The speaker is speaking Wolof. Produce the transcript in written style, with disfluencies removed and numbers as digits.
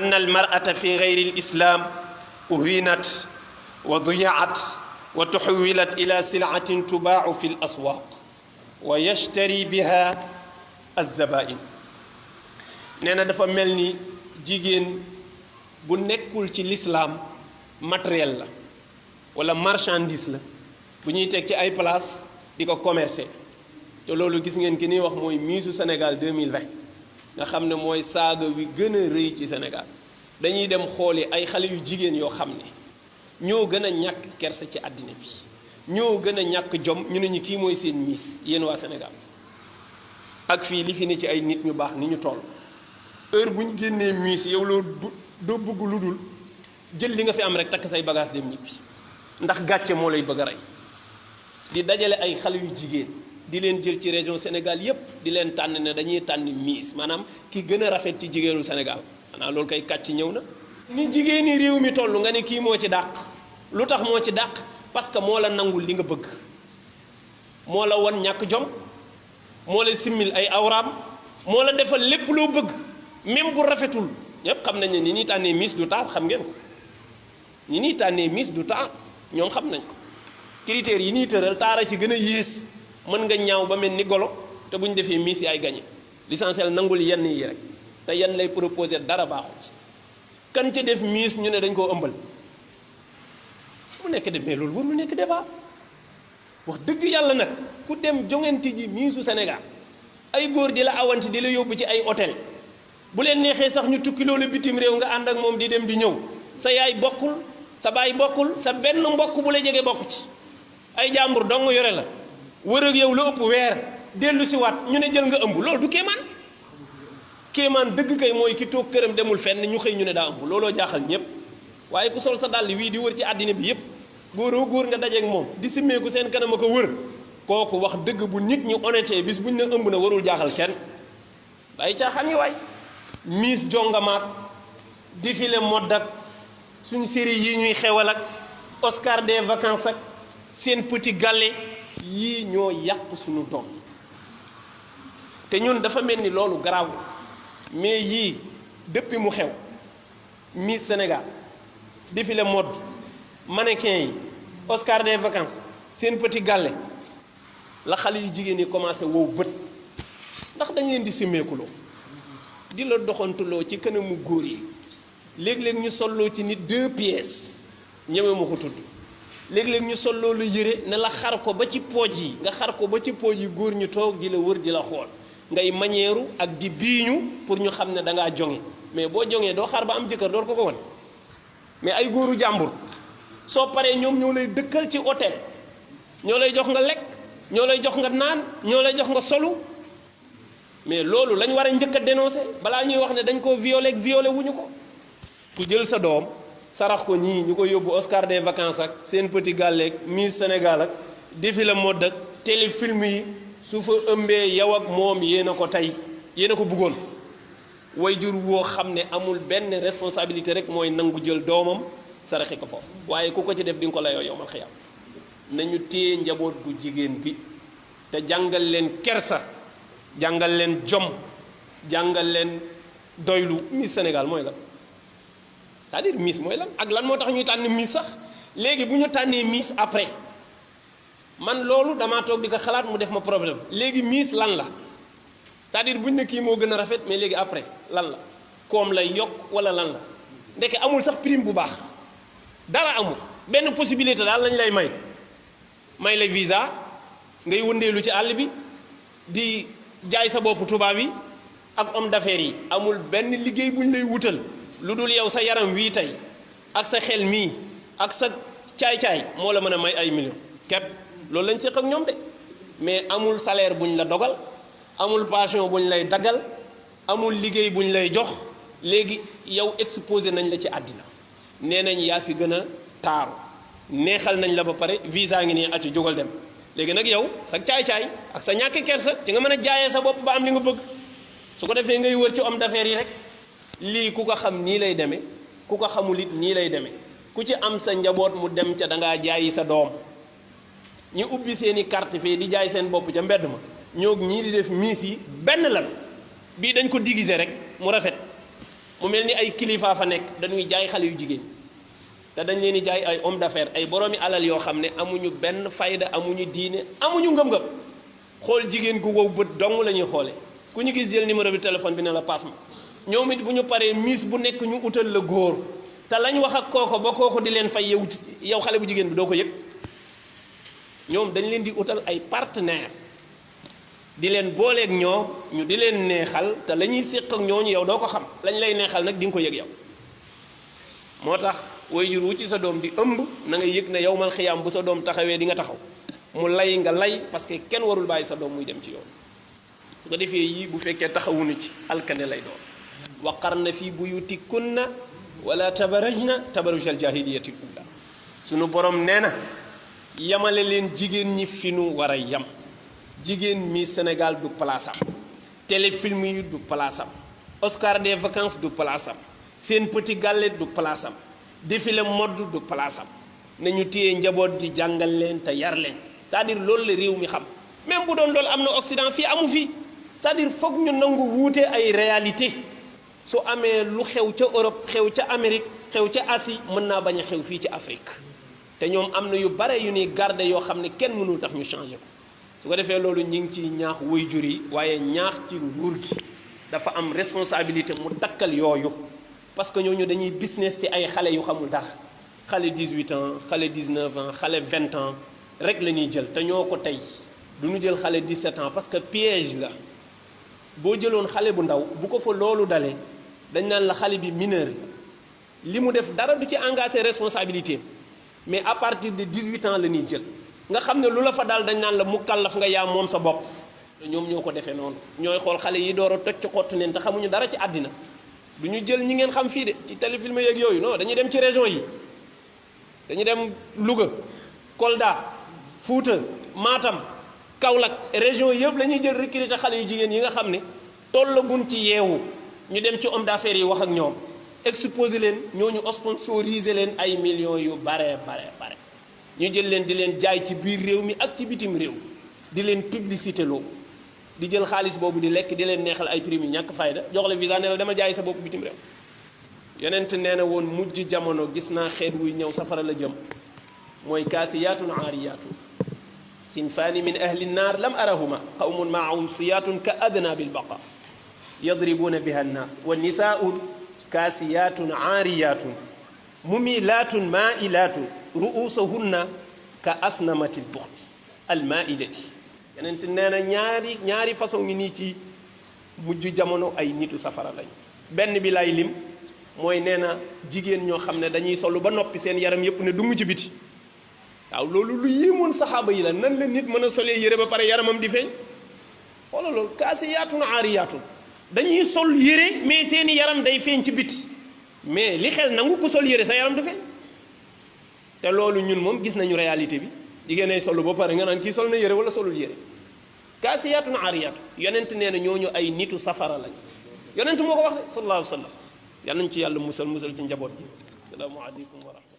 أن المرأة في غير الإسلام أهينت وضيعت وتحولت إلى سلعة تباع في الأسواق ويشتري بها الزبائن. نانا دا فا ملني جيجين بو نيكول ci l'islam matériel la wala marchandise la bu ñuy tek ci ay place diko commercer te loolu gis ngeen ki ni wax mooy Missu Sénégal 2020 nga xam ne mooy saaga wi gën a rëy ci Sénégal. dañuy dem xooli ay xale yu jigéen yoo xam ne ñoo gën a ñàkk kersa ci àddina bi ñoo gën a ñàkk jom ñu ne ñu kii mooy seen Miss yéen waa Sénégal. ak fii li fi ne ci ay nit ñu baax ni ñu toll heure bu ñu génnee Miss yow loo doo bëgg lu dul jël li nga fi am rek takk say bagage dem ñibbi ndax gàcce moo lay bëgg a rey di dajale ay xale yu jigéen di leen jël ci région Sénégal yépp di leen tànn ne dañuy tànn Miss maanaam ki gën a rafet ci jigéenu Sénégal xanaa loolu kay kàcc ñëw na. ni jigéeni réew mi toll nga ne kii moo ci dàq lu tax moo ci dàq parce que moo la nangul li nga bëgg moo la won ñàkk jom moo la simmil ay awraam moo la defal lépp loo bëgg même bu rafetul ñëpp xam nañ ne ni ñuy tànnee Miss du taar xam ngeen ko ni ñuy tànnee Miss du taar ñoom xam nañ ko critères yi ñuy tëral taara ci gën a yées mën nga ñaaw ba mel ni golo te bu ñu defee Miss yaay gagné l'essentiel nangul yenn yi rek te yenn lay proposé dara baaxul ci kan ci def Miss ñu ne dañ koo ëmbal mu nekk de mais loolu warul nekk débat wax dëgg yàlla nag ku dem jongante ji Missu Sénégal ay góor di la awanti di la yóbbu ci ay hôtel bu leen neexee sax ñu tukki loolu bitim réew nga ànd ak moom di dem di ñëw sa yaay bokkul sa baay bokkul sa benn mbokk bu la jege bokku ci ay jàmbur dong yore la wër ak yow lu ëpp weer dellu si waat ñu ne jël nga ëmb loolu du kéemaan kéemaan dëgg kay mooy ki toog këram demul fenn ñu xëy ñu ne daa ëmb looloo jaaxal ñépp waaye ku sol sa dàll wii di wër ci àddina bi yépp góoroo góor nga dajeek moom di simmeeku seen kanam a ko wër kooku wax dëgg bu nit ñu honnêté bis buñ ne ëmb na warul jaaxal kenn ay caaxaan yi waay Miss jongamaak défilé mode ak suñ série yi ñuy xewal ak Oscar des vacances ak seen petit gallé yii ñoo yàq suñu doom te ñun dafa mel ni loolu garaawul mais yii depuis mu xew Miss Sénégal défilé mode mannequin yi Oscar des vacances seen petit gallé la xale yu jigéen yi commencé wow bët ndax dañ leen di simmeekuloo di la doxantuloo ci kanamu góor yi léeg-léeg ñu solloo ci nit 2 pièces ñeme ma ko tudd léeg-léeg ñu solloo la yëre ne la xar ko ba ci pooj yi nga xar ko ba ci pooj yi góor ñu toog di la wër di la xool ngay mañeeru ak di biiñu pour ñu xam ne da ngaa jonge mais boo jongee doo xaar ba am jëkkër door ko wan mais ay góoru jàmbur soo paree ñoom ñoo lay dëkkal ci hôtel ñoo lay jox nga lekk ñoo lay jox nga naan ñoo lay jox nga solu mais loolu lañ war a njëkk a dénoncer balaa ñuy wax ne dañ koo violé ak violé wuñu ko. ku jël sa doom sarax ko ñii ñu ko yóbbu Oscar des vacances ak seen petit gàlle ak Miss Sénégal ak défilé mode ak téléfilm yi su fa ëmbee yow ak moom yéen a ko tey yéen a ko bëggoon wayjur woo xam ne amul benn responsabilité rek mooy nangu jël doomam saraxi ko foofu waaye ku ko ci def di nga ko layoo yowmal xiyaam nañu téye njaboot gu jigéen gi te jàngal leen kersa jàngal leen jom jàngal leen doylu. Miss Sénégal mooy lan c'est-à-dire Miss mooy lan ak lan moo tax ñuy tànn Miss sax léegi bu ñu tànnee Miss après man loolu damaa toog di ko xalaat mu def ma problème léegi Miss lan la c'est-à-dire buñ ne kii moo gën a rafet mais léegi après lan la koom lay yokk wala lan la ndeke amul sax prime bu baax dara amul benn possibilité daal lañ lay may la visa ngay wëndeelu ci àll bi di jaay sa bopp tubaab yi ak homme d'affaires yi amul benn liggéey buñ lay wutal lu dul yow sa yaram wii tey ak sa xel mii ak sa caay-caay moo la mën a may ay millions képp loolu lañ séq ak ñoom de mais amul salaire buñ la dogal amul passion buñ lay daggal amul liggéey buñ lay jox léegi yow exposé nañ la ci àddina nee nañ yaa fi gën a taaru neexal nañ la ba pare visa ngi nii acci jógal dem léegi nag yow sa caay-caay ak sa ñàkk kersa ci nga mën a jaayee sa bopp ba am li nga bëgg su ko defee ngay wër ci homme d'affaires yi rek lii ku ko xam nii lay demee ku ko xamul it nii lay demee ku ci am sa njaboot mu dem ca da ngaa jaayi sa doom ñu ubbi seeni carte fee di jaay seen bopp ca mbedd ma ñoo ñii di def Miss yi benn lan bii dañ ko déguiser rek mu rafet mu mel ni ay kilifa fa nekk dañuy jaay xale yu jigéen te dañ leen di jaay ay homme d'affaires ay boroomi alal yoo xam ne amuñu benn fayda amuñu diine amuñu ngëm-ngëm xool jigéen gu wow bët dong la ñuy xoole ku ñu gis jël numéro bi téléphone bi ne la passe ma ko ñoom it bu ñu paree miss bu nekk ñu utal la góor te lañ wax ak kooko ba kooko di leen fay yow xale bu jigéen bi doo ko yëg ñoom dañ leen di utal ay partenaire di leen booleeg ñoom ñu di leen neexal te la ñuy séq ak ñooñu yow doo ko xam lañ lay neexal nag di nga ko yëg yow moo tax waajur wu ci sa doom di ëmb na nga yëg ne yow mal xiyaam bu sa doom taxawee di nga taxaw mu lay nga lay parce que kenn warul bàyyi sa doom muy dem ci yoon su ko defee yii bu fekkee taxawuñu ci alkane lay doon waqarna fi buyutikunna wala tabarajna tabarujal jahiliyati ula sunu borom nee na yamale leen jigéen ñi fi nu war a yam jigéen mi Sénégal du palaasam téléfilm yi du palaasam Oscar des vacances du palaasam seen petit gàlle du palaasam défilé mode du palaasam nañu téye njaboot gi jàngal leen te yar leen c'est-à-dire loolu la réew mi xam même bu doon loolu am na Occident fii amu fi c'est-à-dire foog ñu nangu wuute ay réalité su amee lu xew ca Europe xew ca Amérique xew ca Asie mën naa bañ a xew fii ci Afrique te ñoom am na yu bare yu ñuy garder yoo xam ne kenn mënul tax ñu changer ko su ko defee loolu ñu ngi ciy ñaax waajur yi waaye ñaax ci nguur gi dafa am responsabilité mu dakkal yooyu parce que ñooñu dañuy business ci ay xale yu xamul dara xale 18 ans xale 19 ans xale 20 ans rek la ñuy jël te ñoo ko tey du ñu jël xale 17 ans parce que piège la boo jëloon xale bu ndaw bu ko fa loolu dalee dañ naan la xale bi mineur la li mu def dara du ci engagé responsabilité mais à partir de 18 ans la ñuy jël nga xam ne lu la fa daal dañ naan la mu kàllaf nga yaa moom sa bopp ñoom ñoo ko defee noonu ñooy xool xale yi door a toj ci xottu neen te xamuñu dara ci àddina du ñu jël ñi ngeen xam fii de ci téléfilm yeeg yooyu non dañuy dem ci région yi dañuy dem Louga Kolda Fouta Matam Kaolack région yëpp la ñuy jël recruter xale yu jigéen yi nga xam ne tollagun ci yeewu ñu dem ci homme d'affaires yi wax ak ñoom exposer leen ñooñu sponsoriser leen ay millions yu bare ñu jël leen di leen jaay ci biir réew mi ak ci bitim réew di leen publicité loo di jël xaalis boobu di lekk di leen neexal ay prix yu ñàkk fayda jox la visa ne la dama jaay sa bopp bitim réew yonent nee na woon mujj jamono gis naa xeet wuy ñëw safara la jëm mooy kaasiyaatun aariyaatun sinfaani min ahli nnaar lam arahuma qawmun maahum siyaatun ka adna bilbaqa yadribuuna biha annaas wa nisaaun kaasiyaatun aariyaatun mumilaatun maailaatun ru'uusahunna ka asnamatil buxti almaailati yonent nee na ñaari façon ngi nii ci mujj jamono ay nitu safara lañu benn bi lay lim mooy nee na jigéen ñoo xam ne dañuy solu ba noppi seen yaram yépp ne dungu ci biti waaw loolu lu yéemoon saxaaba yi la nan la nit mën a solee yére ba pare yaramam di feeñ wala loolu kaasiyaatun aariyaatun dañuy sol yére mais seeni yaram day feeñ ci biti mais li xel nangu ku sol yére sa yaram du feeñ te loolu ñun moom gis nañu réalité bi jigéen ay solu ba pare nga naan kii sol na yére wala solul yére kaasiyaatun aariyaatun yonent nee na ñooñu ay nitu safara lañ yonent moo ko wax de sallallahu alayhi wa sallam yal nañ ci yàlla musal ci njaboot ji salaamu aleykum wa rahmatulah